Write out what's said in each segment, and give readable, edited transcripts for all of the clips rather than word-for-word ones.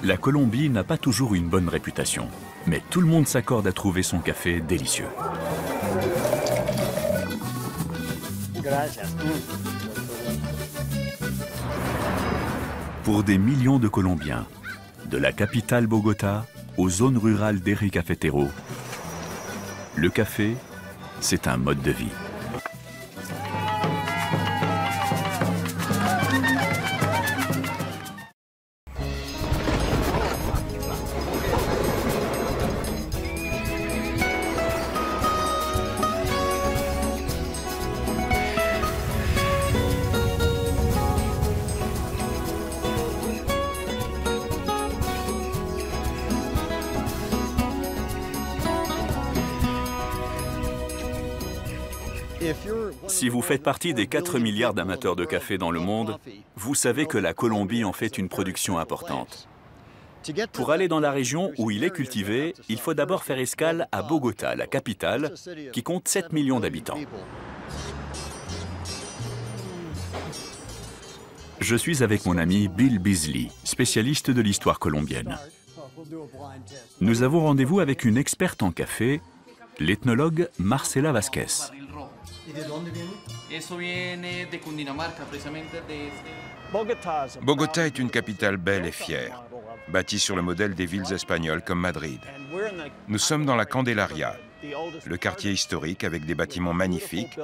La Colombie n'a pas toujours une bonne réputation, mais tout le monde s'accorde à trouver son café délicieux. Pour des millions de Colombiens, de la capitale Bogota aux zones rurales d'Eje Cafetero, le café, c'est un mode de vie. Si vous faites partie des 4 milliards d'amateurs de café dans le monde, vous savez que la Colombie en fait une production importante. Pour aller dans la région où il est cultivé, il faut d'abord faire escale à Bogota, la capitale, qui compte 7 millions d'habitants. Je suis avec mon ami Bill Beasley, spécialiste de l'histoire colombienne. Nous avons rendez-vous avec une experte en café, l'ethnologue Marcela Vázquez. Bogota est une capitale belle et fière, bâtie sur le modèle des villes espagnoles comme Madrid. Nous sommes dans la Candelaria, le quartier historique avec des bâtiments magnifiques,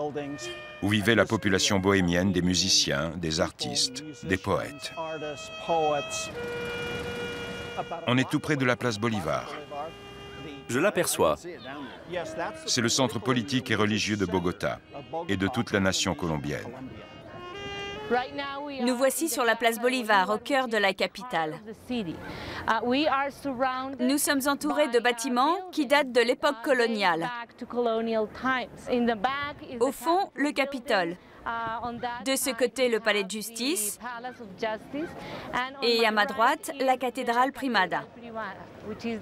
où vivait la population bohémienne des musiciens, des artistes, des poètes. On est tout près de la place Bolivar. Je l'aperçois. C'est le centre politique et religieux de Bogota et de toute la nation colombienne. Nous voici sur la place Bolivar, au cœur de la capitale. Nous sommes entourés de bâtiments qui datent de l'époque coloniale. Au fond, le Capitole. De ce côté, le palais de justice. Et à ma droite, la cathédrale Primada,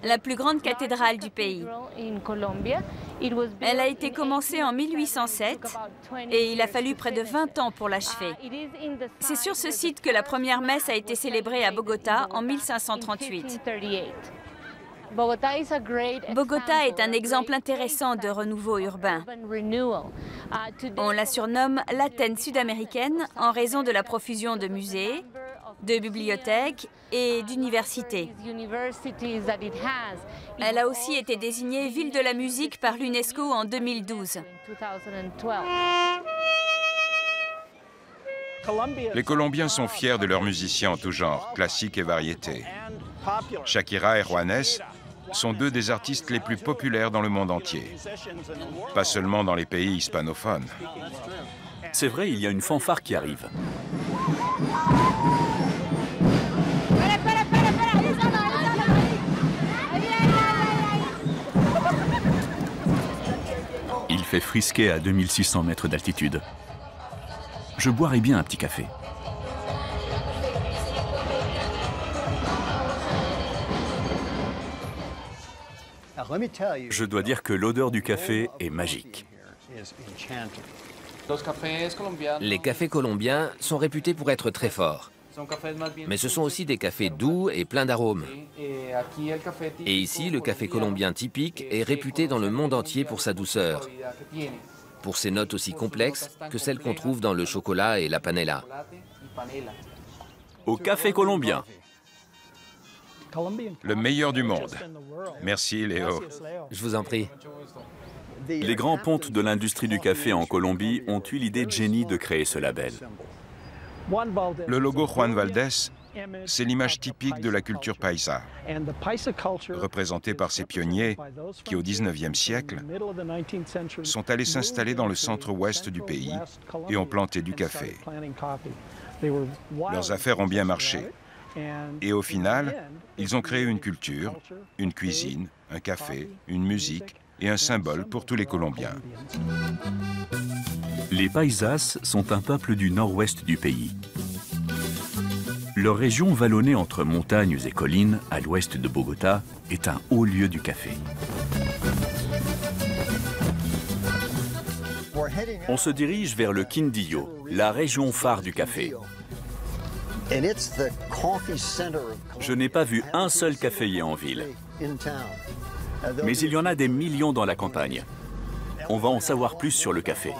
la plus grande cathédrale du pays. Elle a été commencée en 1807 et il a fallu près de 20 ans pour l'achever. C'est sur ce site que la première messe a été célébrée à Bogota en 1538. Bogota est un exemple intéressant de renouveau urbain. On la surnomme l'Athènes sud-américaine en raison de la profusion de musées, de bibliothèques et d'universités. Elle a aussi été désignée ville de la musique par l'UNESCO en 2012. Les Colombiens sont fiers de leurs musiciens en tout genre, classiques et variétés. Shakira et Juanes sont deux des artistes les plus populaires dans le monde entier. Pas seulement dans les pays hispanophones. C'est vrai, il y a une fanfare qui arrive. Il fait frisquer à 2600 mètres d'altitude. Je boirais bien un petit café. Je dois dire que l'odeur du café est magique. Les cafés colombiens sont réputés pour être très forts. Mais ce sont aussi des cafés doux et pleins d'arômes. Et ici, le café colombien typique est réputé dans le monde entier pour sa douceur, pour ses notes aussi complexes que celles qu'on trouve dans le chocolat et la panela. Au café colombien. Le meilleur du monde. Merci Léo. Je vous en prie. Les grands pontes de l'industrie du café en Colombie ont eu l'idée de génie de créer ce label. Le logo Juan Valdez, c'est l'image typique de la culture paisa, représentée par ces pionniers qui, au XIXe siècle, sont allés s'installer dans le centre-ouest du pays et ont planté du café. Leurs affaires ont bien marché. Et au final, ils ont créé une culture, une cuisine, un café, une musique et un symbole pour tous les Colombiens. Les Paisas sont un peuple du nord-ouest du pays. Leur région vallonnée entre montagnes et collines, à l'ouest de Bogota, est un haut lieu du café. On se dirige vers le Quindío, la région phare du café. Je n'ai pas vu un seul caféier en ville. Mais il y en a des millions dans la campagne. On va en savoir plus sur le café.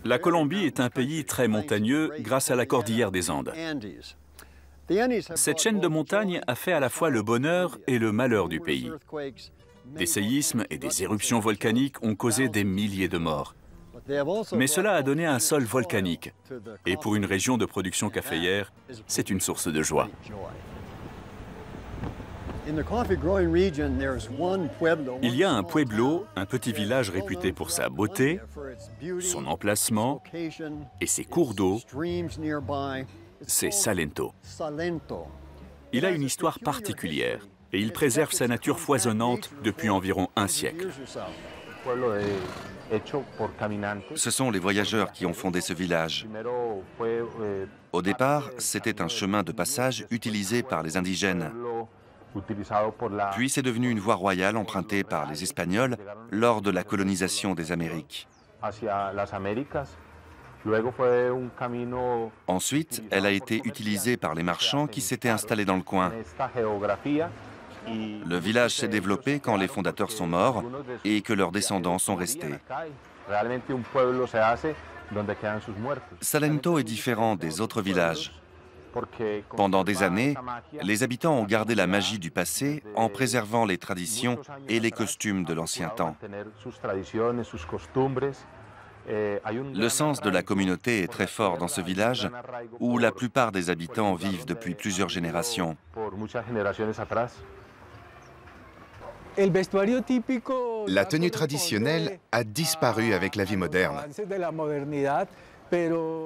La Colombie est un pays très montagneux grâce à la cordillère des Andes. Cette chaîne de montagnes a fait à la fois le bonheur et le malheur du pays. Des séismes et des éruptions volcaniques ont causé des milliers de morts. Mais cela a donné un sol volcanique. Et pour une région de production caféière, c'est une source de joie. Il y a un pueblo, un petit village réputé pour sa beauté, son emplacement et ses cours d'eau. C'est Salento. Il a une histoire particulière et il préserve sa nature foisonnante depuis environ un siècle. Ce sont les voyageurs qui ont fondé ce village. Au départ, c'était un chemin de passage utilisé par les indigènes. Puis c'est devenu une voie royale empruntée par les Espagnols lors de la colonisation des Amériques. Ensuite, elle a été utilisée par les marchands qui s'étaient installés dans le coin. Le village s'est développé quand les fondateurs sont morts et que leurs descendants sont restés. Salento est différent des autres villages. Pendant des années, les habitants ont gardé la magie du passé en préservant les traditions et les costumes de l'ancien temps. Le sens de la communauté est très fort dans ce village où la plupart des habitants vivent depuis plusieurs générations. La tenue traditionnelle a disparu avec la vie moderne.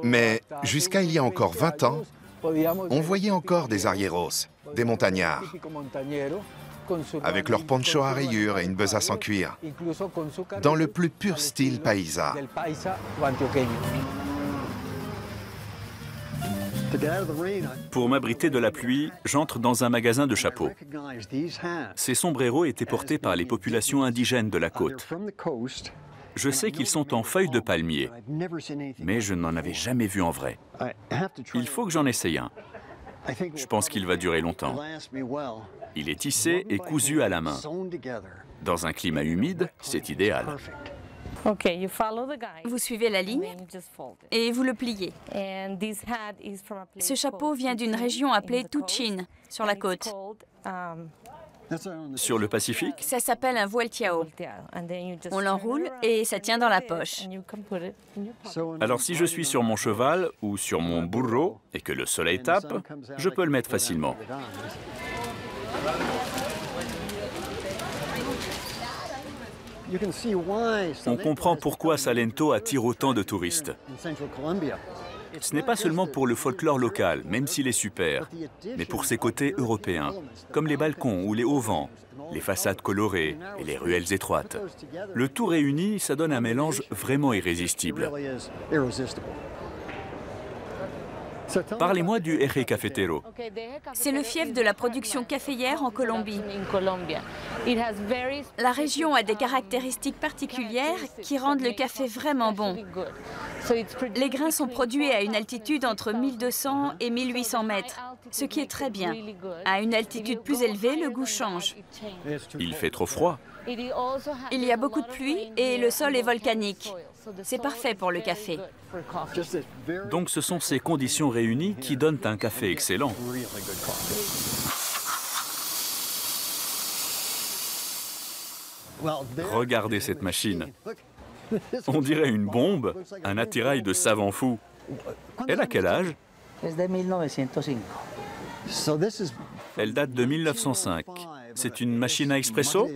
Mais jusqu'à il y a encore 20 ans, on voyait encore des arrieros, des montagnards, avec leur poncho à rayures et une besace en cuir, dans le plus pur style paisa. Pour m'abriter de la pluie, j'entre dans un magasin de chapeaux. Ces sombreros étaient portés par les populations indigènes de la côte. Je sais qu'ils sont en feuilles de palmier, mais je n'en avais jamais vu en vrai. Il faut que j'en essaye un. Je pense qu'il va durer longtemps. Il est tissé et cousu à la main. Dans un climat humide, c'est idéal. Vous suivez la ligne et vous le pliez. Ce chapeau vient d'une région appelée Tuchin, sur la côte. Sur le Pacifique, Ça s'appelle un vueltiao. On l'enroule et ça tient dans la poche. alors si je suis sur mon cheval ou sur mon burro et que le soleil tape, je peux le mettre facilement. On comprend pourquoi Salento attire autant de touristes. Ce n'est pas seulement pour le folklore local, même s'il est super, mais pour ses côtés européens, comme les balcons ou les auvents, les façades colorées et les ruelles étroites. Le tout réuni, ça donne un mélange vraiment irrésistible. Parlez-moi du Eje Cafetero. C'est le fief de la production caféière en Colombie. La région a des caractéristiques particulières qui rendent le café vraiment bon. Les grains sont produits à une altitude entre 1200 et 1800 mètres, ce qui est très bien. À une altitude plus élevée, le goût change. Il fait trop froid. Il y a beaucoup de pluie et le sol est volcanique. C'est parfait pour le café. Donc ce sont ces conditions réunies qui donnent un café excellent. Regardez cette machine. On dirait une bombe, un attirail de savant fou. Elle a quel âge? Elle date de 1905. C'est une machine à expresso?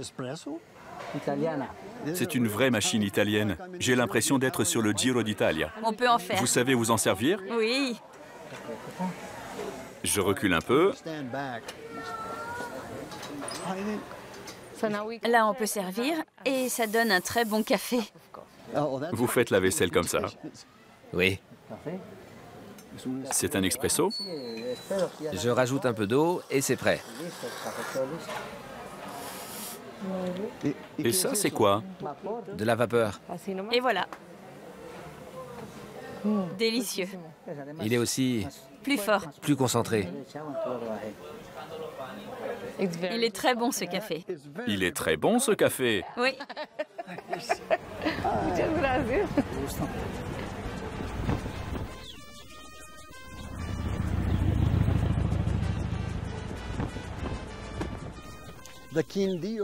C'est une vraie machine italienne. J'ai l'impression d'être sur le Giro d'Italia. On peut en faire. Vous savez vous en servir? Oui. Je recule un peu. Là, on peut servir et ça donne un très bon café. Vous faites la vaisselle comme ça? Oui. C'est un expresso? Je rajoute un peu d'eau et c'est prêt. Et ça, c'est quoi? De la vapeur. Et voilà. Délicieux. Il est aussi Plus fort. plus concentré. Il est très bon, ce café. Il est très bon, ce café. Oui.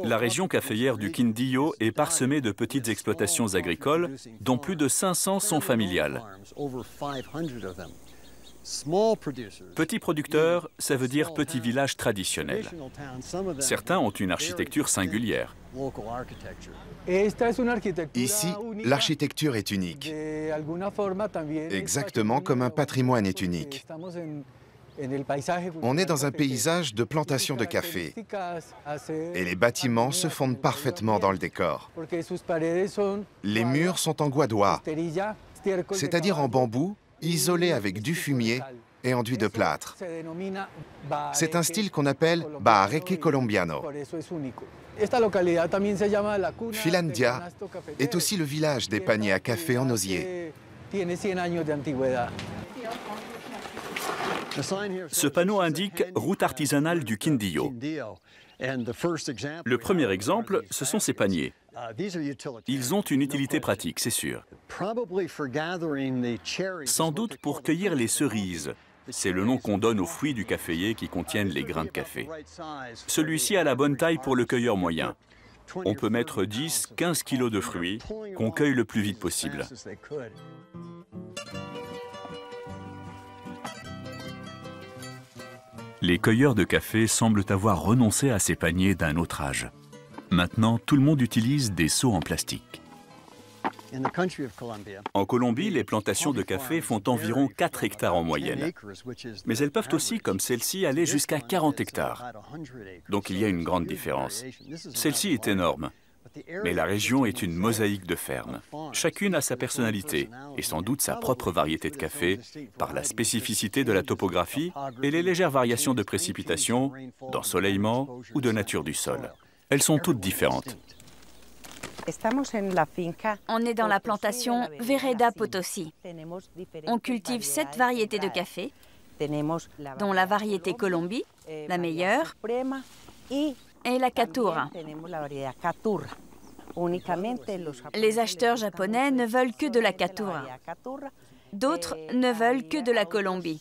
La région caféière du Quindío est parsemée de petites exploitations agricoles, dont plus de 500 sont familiales. Petits producteurs, ça veut dire petit village traditionnel. Certains ont une architecture singulière. Ici, l'architecture est unique, exactement comme un patrimoine est unique. On est dans un paysage de plantation de café et les bâtiments se fondent parfaitement dans le décor. Les murs sont en guadois, c'est-à-dire en bambou, isolé avec du fumier et enduit de plâtre. C'est un style qu'on appelle Bahareque colombiano. Finlandia est aussi le village des paniers à café en osier. Ce panneau indique « Route artisanale du Quindío ». Le premier exemple, ce sont ces paniers. Ils ont une utilité pratique, c'est sûr. Sans doute pour cueillir les cerises. C'est le nom qu'on donne aux fruits du caféier qui contiennent les grains de café. Celui-ci a la bonne taille pour le cueilleur moyen. On peut mettre 10-15 kilos de fruits qu'on cueille le plus vite possible. Les cueilleurs de café semblent avoir renoncé à ces paniers d'un autre âge. Maintenant, tout le monde utilise des seaux en plastique. En Colombie, les plantations de café font environ 4 hectares en moyenne. Mais elles peuvent aussi, comme celle-ci, aller jusqu'à 40 hectares. Donc il y a une grande différence. Celle-ci est énorme. Mais la région est une mosaïque de fermes. Chacune a sa personnalité et sans doute sa propre variété de café par la spécificité de la topographie et les légères variations de précipitations, d'ensoleillement ou de nature du sol. Elles sont toutes différentes. On est dans la plantation Vereda Potosí. On cultive 7 variétés de café, dont la variété Colombie, la meilleure, et la Caturra. Les acheteurs japonais ne veulent que de la Caturra. D'autres ne veulent que de la Colombie.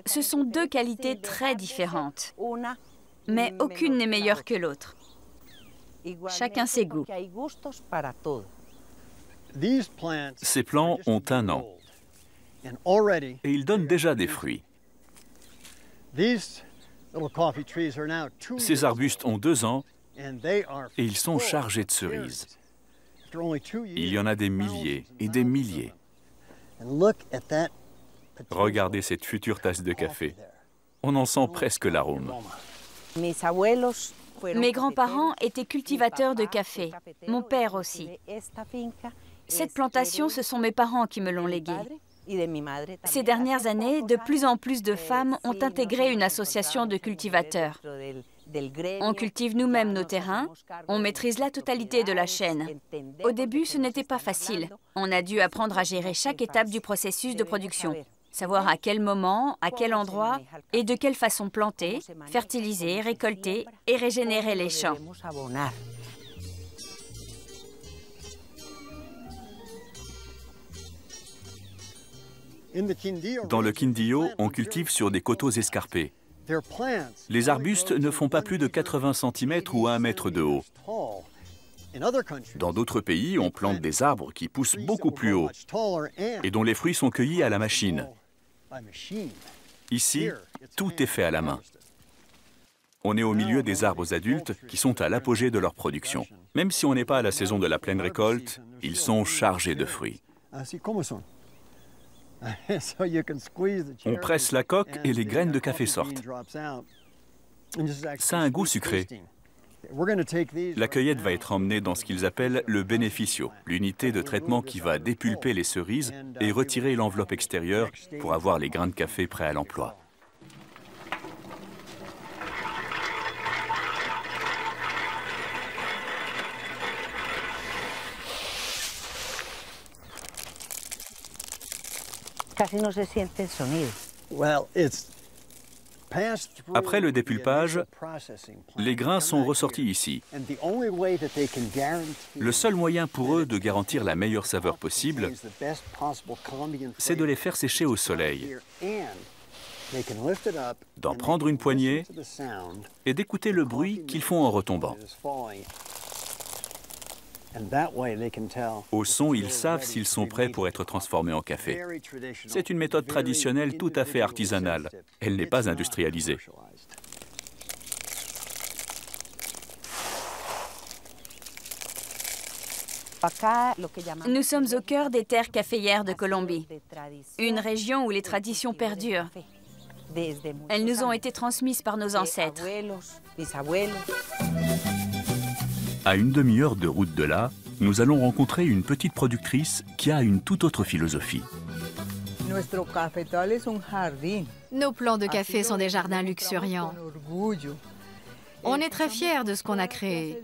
Ce sont 2 qualités très différentes, mais aucune n'est meilleure que l'autre. Chacun ses goûts. Ces plants ont 1 an et ils donnent déjà des fruits. Ces arbustes ont 2 ans et ils sont chargés de cerises. Il y en a des milliers et des milliers. Regardez cette future tasse de café. On en sent presque l'arôme. Mes grands-parents étaient cultivateurs de café, mon père aussi. Cette plantation, ce sont mes parents qui me l'ont léguée. Ces dernières années, de plus en plus de femmes ont intégré une association de cultivateurs. On cultive nous-mêmes nos terrains, on maîtrise la totalité de la chaîne. Au début, ce n'était pas facile. On a dû apprendre à gérer chaque étape du processus de production. Savoir à quel moment, à quel endroit et de quelle façon planter, fertiliser, récolter et régénérer les champs. Dans le Quindío, on cultive sur des coteaux escarpés. Les arbustes ne font pas plus de 80 cm ou 1 mètre de haut. Dans d'autres pays, on plante des arbres qui poussent beaucoup plus haut et dont les fruits sont cueillis à la machine. Ici, tout est fait à la main. On est au milieu des arbres adultes qui sont à l'apogée de leur production. Même si on n'est pas à la saison de la pleine récolte, ils sont chargés de fruits. On presse la coque et les graines de café sortent. Ça a un goût sucré. La cueillette va être emmenée dans ce qu'ils appellent le beneficio, l'unité de traitement qui va dépulper les cerises et retirer l'enveloppe extérieure pour avoir les grains de café prêts à l'emploi. Casi no se siente el sonido. Après le dépulpage, les grains sont ressortis ici. Le seul moyen pour eux de garantir la meilleure saveur possible, c'est de les faire sécher au soleil, d'en prendre une poignée et d'écouter le bruit qu'ils font en retombant. Au son, ils savent s'ils sont prêts pour être transformés en café. C'est une méthode traditionnelle tout à fait artisanale. Elle n'est pas industrialisée. Nous sommes au cœur des terres caféières de Colombie, une région où les traditions perdurent. Elles nous ont été transmises par nos ancêtres. À une demi-heure de route de là, nous allons rencontrer une petite productrice qui a une toute autre philosophie. Nos plants de café sont des jardins luxuriants. On est très fiers de ce qu'on a créé.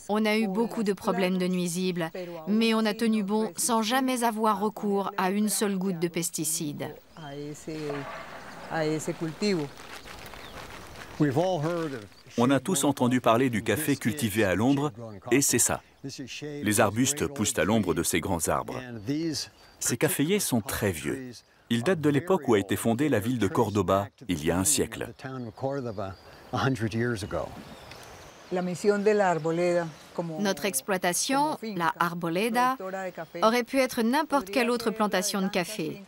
On a eu beaucoup de problèmes de nuisibles, mais on a tenu bon sans jamais avoir recours à une seule goutte de pesticides. On a tous entendu parler du café cultivé à l'ombre, et c'est ça. Les arbustes poussent à l'ombre de ces grands arbres. Ces caféiers sont très vieux. Ils datent de l'époque où a été fondée la ville de Cordoba, il y a un siècle. Notre exploitation, la Arboleda, aurait pu être n'importe quelle autre plantation de café.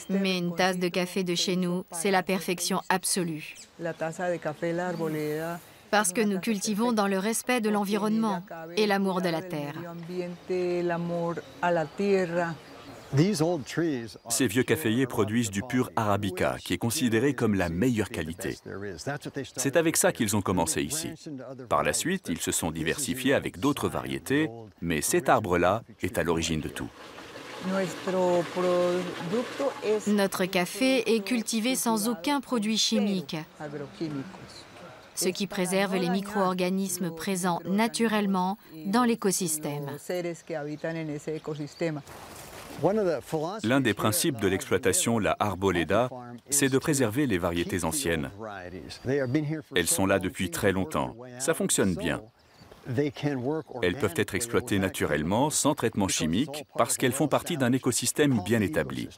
Mais une tasse de café de chez nous, c'est la perfection absolue. Parce que nous cultivons dans le respect de l'environnement et l'amour de la terre. Ces vieux caféiers produisent du pur arabica, qui est considéré comme la meilleure qualité. C'est avec ça qu'ils ont commencé ici. Par la suite, ils se sont diversifiés avec d'autres variétés, mais cet arbre-là est à l'origine de tout. Notre café est cultivé sans aucun produit chimique, ce qui préserve les micro-organismes présents naturellement dans l'écosystème. L'un des principes de l'exploitation, la Arboleda, c'est de préserver les variétés anciennes. Elles sont là depuis très longtemps. Ça fonctionne bien. Elles peuvent être exploitées naturellement, sans traitement chimique, parce qu'elles font partie d'un écosystème bien établi.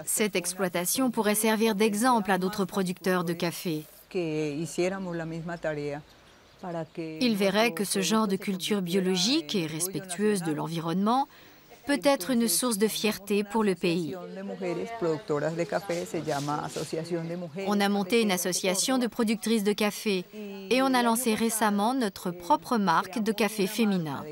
Cette exploitation pourrait servir d'exemple à d'autres producteurs de café. Ils verraient que ce genre de culture biologique et respectueuse de l'environnement peut être une source de fierté pour le pays. On a monté une association de productrices de café et on a lancé récemment notre propre marque de café féminin.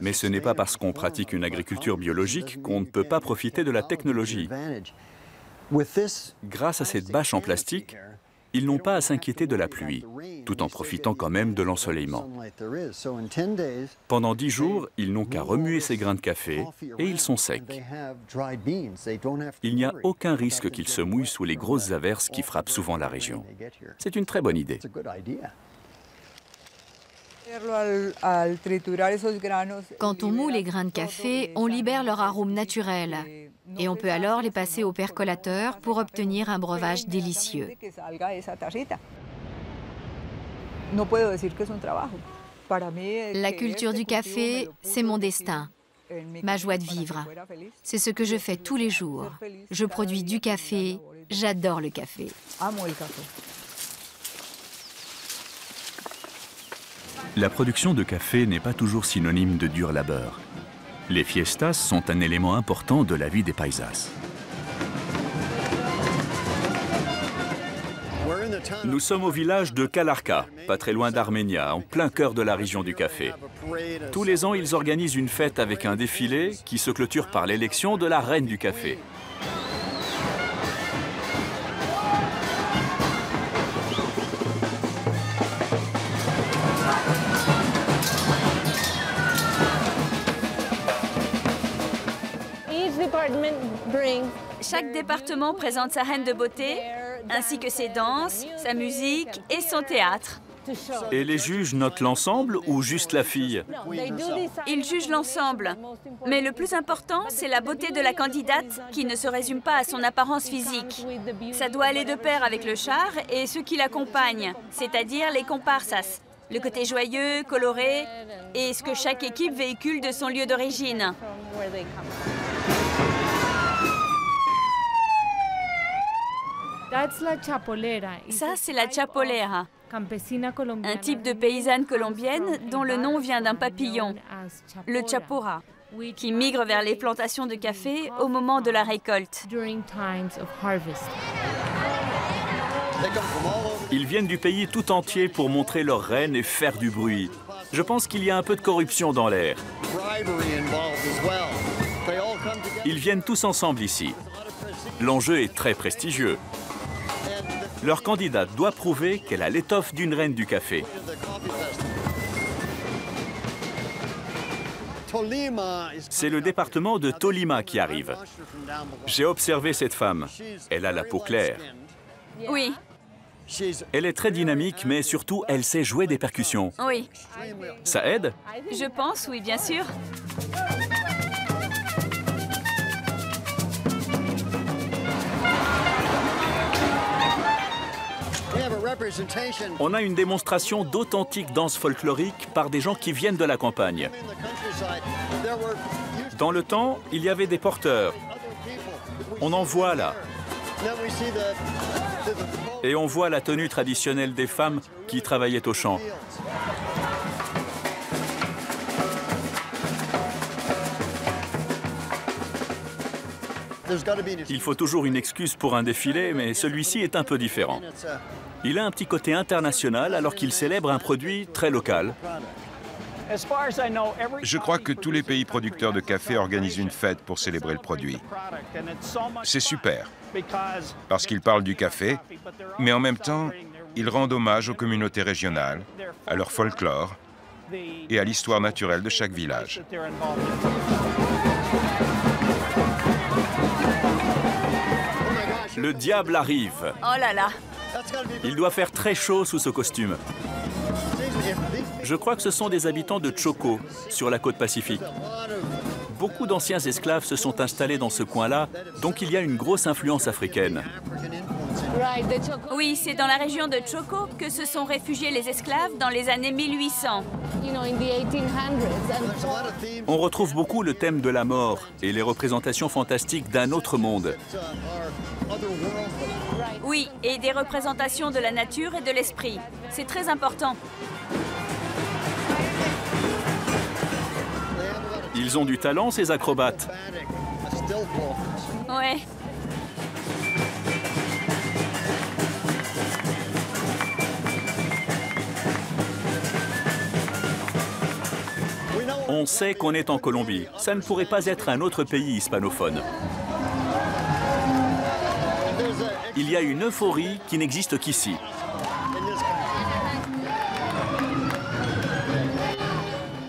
Mais ce n'est pas parce qu'on pratique une agriculture biologique qu'on ne peut pas profiter de la technologie. Grâce à cette bâche en plastique, ils n'ont pas à s'inquiéter de la pluie, tout en profitant quand même de l'ensoleillement. Pendant 10 jours, ils n'ont qu'à remuer ces grains de café et ils sont secs. Il n'y a aucun risque qu'ils se mouillent sous les grosses averses qui frappent souvent la région. C'est une très bonne idée. Quand on moud les grains de café, on libère leur arôme naturel. Et on peut alors les passer au percolateur pour obtenir un breuvage délicieux. La culture du café, c'est mon destin, ma joie de vivre. C'est ce que je fais tous les jours. Je produis du café, j'adore le café. La production de café n'est pas toujours synonyme de dur labeur. Les fiestas sont un élément important de la vie des paisas. Nous sommes au village de Kalarka, pas très loin d'Arménia, en plein cœur de la région du café. Tous les ans, ils organisent une fête avec un défilé qui se clôture par l'élection de la reine du café. Chaque département présente sa reine de beauté, ainsi que ses danses, sa musique et son théâtre. Et les juges notent l'ensemble ou juste la fille? Ils jugent l'ensemble. Mais le plus important, c'est la beauté de la candidate qui ne se résume pas à son apparence physique. Ça doit aller de pair avec le char et ceux qui l'accompagnent, c'est-à-dire les comparsas. Le côté joyeux, coloré et ce que chaque équipe véhicule de son lieu d'origine. Ça, c'est la chapolera, un type de paysanne colombienne dont le nom vient d'un papillon, le chapora, qui migre vers les plantations de café au moment de la récolte. Ils viennent du pays tout entier pour montrer leur reine et faire du bruit. Je pense qu'il y a un peu de corruption dans l'air. Ils viennent tous ensemble ici. L'enjeu est très prestigieux. Leur candidate doit prouver qu'elle a l'étoffe d'une reine du café. C'est le département de Tolima qui arrive. J'ai observé cette femme. Elle a la peau claire. Oui. Elle est très dynamique, mais surtout, elle sait jouer des percussions. Oui. Ça aide? Je pense, oui, bien sûr. On a une démonstration d'authentique danse folklorique par des gens qui viennent de la campagne. Dans le temps, il y avait des porteurs. On en voit là. Et on voit la tenue traditionnelle des femmes qui travaillaient au champ. Il faut toujours une excuse pour un défilé, mais celui-ci est un peu différent. Il a un petit côté international alors qu'il célèbre un produit très local. Je crois que tous les pays producteurs de café organisent une fête pour célébrer le produit. C'est super, parce qu'ils parlent du café, mais en même temps, ils rendent hommage aux communautés régionales, à leur folklore et à l'histoire naturelle de chaque village. Le diable arrive. Oh là là. Il doit faire très chaud sous ce costume. Je crois que ce sont des habitants de Choco, sur la côte pacifique. Beaucoup d'anciens esclaves se sont installés dans ce coin-là, donc il y a une grosse influence africaine. Oui, c'est dans la région de Choco que se sont réfugiés les esclaves dans les années 1800. On retrouve beaucoup le thème de la mort et les représentations fantastiques d'un autre monde. Oui, et des représentations de la nature et de l'esprit. C'est très important. Ils ont du talent, ces acrobates. Ouais. On sait qu'on est en Colombie. Ça ne pourrait pas être un autre pays hispanophone. Il y a une euphorie qui n'existe qu'ici.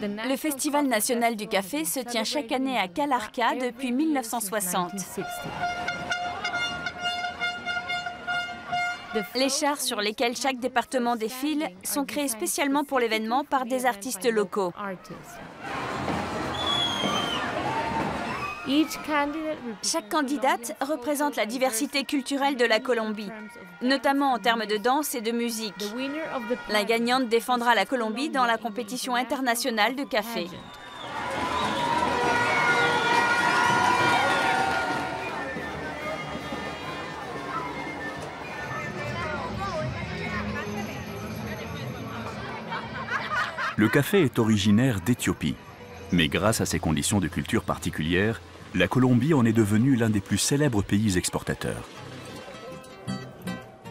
Le Festival national du café se tient chaque année à Kalarka depuis 1960. Les chars sur lesquels chaque département défile sont créés spécialement pour l'événement par des artistes locaux. Chaque candidate représente la diversité culturelle de la Colombie, notamment en termes de danse et de musique. La gagnante défendra la Colombie dans la compétition internationale de café. Le café est originaire d'Éthiopie, mais grâce à ses conditions de culture particulières, la Colombie en est devenue l'un des plus célèbres pays exportateurs.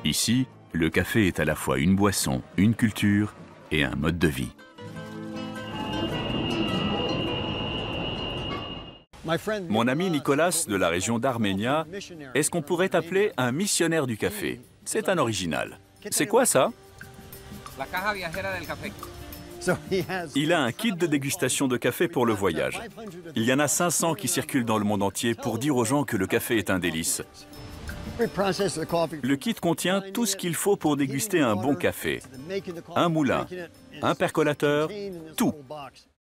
Ici, Le café est à la fois une boisson, une culture et un mode de vie. Mon ami Nicolas de la région d'Arménia est ce qu'on pourrait appeler un missionnaire du café. C'est un original. C'est quoi ça? Il a un kit de dégustation de café pour le voyage. Il y en a 500 qui circulent dans le monde entier pour dire aux gens que le café est un délice. Le kit contient tout ce qu'il faut pour déguster un bon café. Un moulin, un percolateur, tout.